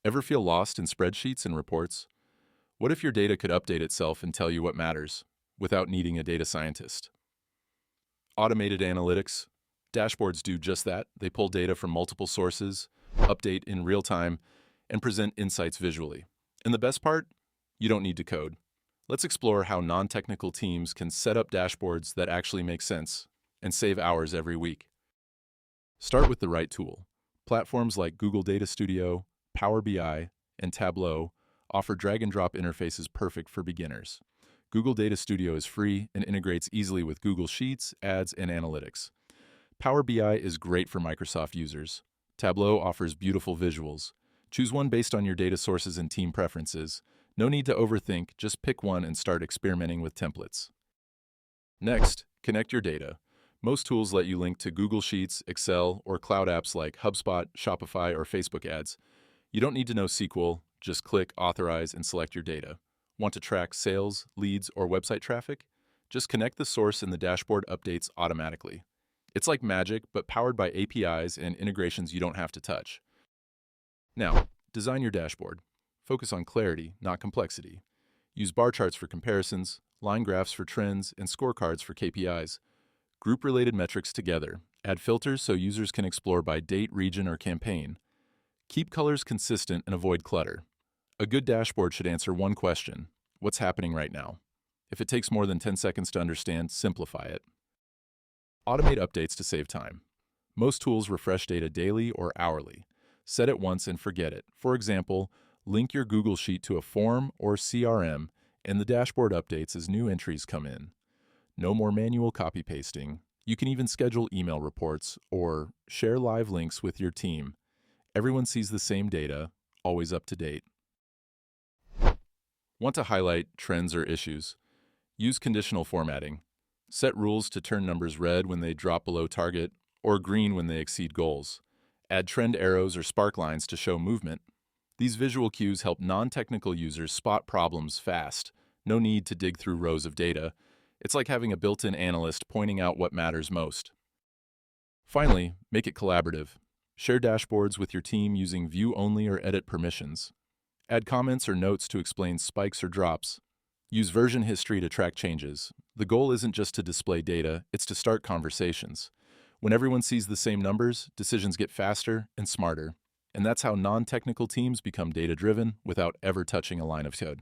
Ever feel lost in spreadsheets and reports? What if your data could update itself and tell you what matters without needing a data scientist? Automated analytics. Dashboards do just that. They pull data from multiple sources, update in real time, and present insights visually. And the best part? You don't need to code. Let's explore how non-technical teams can set up dashboards that actually make sense and save hours every week. Start with the right tool. Platforms like Google Data Studio, Power BI, and Tableau offer drag-and-drop interfaces perfect for beginners. Google Data Studio is free and integrates easily with Google Sheets, Ads, and Analytics. Power BI is great for Microsoft users. Tableau offers beautiful visuals. Choose one based on your data sources and team preferences. No need to overthink, just pick one and start experimenting with templates. Next, connect your data. Most tools let you link to Google Sheets, Excel, or cloud apps like HubSpot, Shopify, or Facebook Ads. You don't need to know SQL, just click Authorize and select your data. Want to track sales, leads, or website traffic? Just connect the source and the dashboard updates automatically. It's like magic, but powered by APIs and integrations you don't have to touch. Now, design your dashboard. Focus on clarity, not complexity. Use bar charts for comparisons, line graphs for trends, and scorecards for KPIs. Group related metrics together. Add filters so users can explore by date, region, or campaign. Keep colors consistent and avoid clutter. A good dashboard should answer one question: what's happening right now? If it takes more than 10 seconds to understand, simplify it. Automate updates to save time. Most tools refresh data daily or hourly. Set it once and forget it. For example, link your Google Sheet to a form or CRM, and the dashboard updates as new entries come in. No more manual copy-pasting. You can even schedule email reports or share live links with your team. Everyone sees the same data, always up to date. Want to highlight trends or issues? Use conditional formatting. Set rules to turn numbers red when they drop below target or green when they exceed goals. Add trend arrows or spark lines to show movement. These visual cues help non-technical users spot problems fast. No need to dig through rows of data. It's like having a built-in analyst pointing out what matters most. Finally, make it collaborative. Share dashboards with your team using view-only or edit permissions. Add comments or notes to explain spikes or drops. Use version history to track changes. The goal isn't just to display data, it's to start conversations. When everyone sees the same numbers, decisions get faster and smarter. And that's how non-technical teams become data-driven without ever touching a line of code.